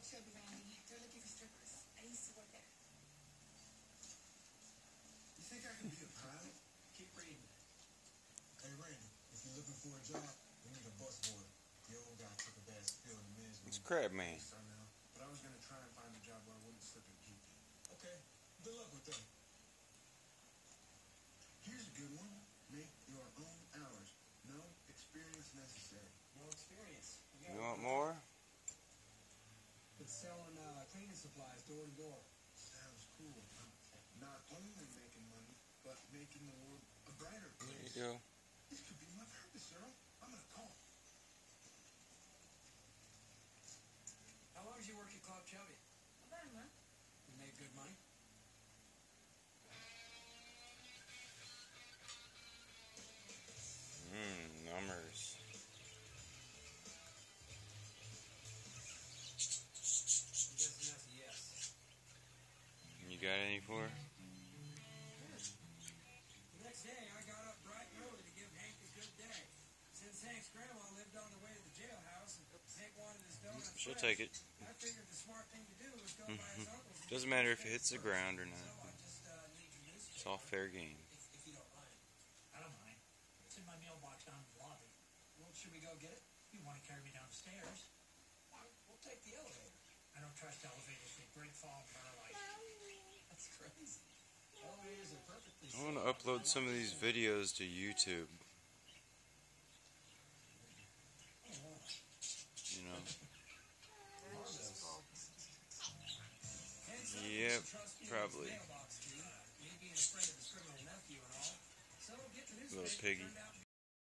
should be, Randy. They're looking for strippers. I used to work there. You think I can be a pilot? Keep reading. Hey, Randy, if you're looking for a job, we need a busboy. The old guy took a bad spill in the men's room. It's Crab Man. But I was going to try and find a job where I wouldn't slip and keep you. Okay, good luck with that. Here's a good one. Make your own hours. No experience necessary. No experience. You want more? It's selling cleaning supplies door to door. Sounds cool. Not only making money, but making the world a brighter place. There you go. This could be my purpose, Earl. I'm going to call. How long did you work at Club Chubby? About a month. You made good money? Numbers. I'm guessing that's a yes. You got any for her? The next day, I got up bright and early to give Hank a good day. Since Hank's grandma lived on the way to the jailhouse and Hank wanted his donuts She'll fresh, take it. I figured the smart thing to do was go by his uncle's. Doesn't matter if it hits the ground or not. So I just need your newspaper. It's all fair game. If you don't mind. I don't mind. It's in my mailbox down in the lobby. Well, should we go get it? You want to carry me downstairs? We'll take the elevator. I don't trust elevators. They break, fall, and paralyze. That's crazy. Elevators are perfectly safe. I want to upload some of these videos to YouTube. You know. Yep, probably. Little piggy.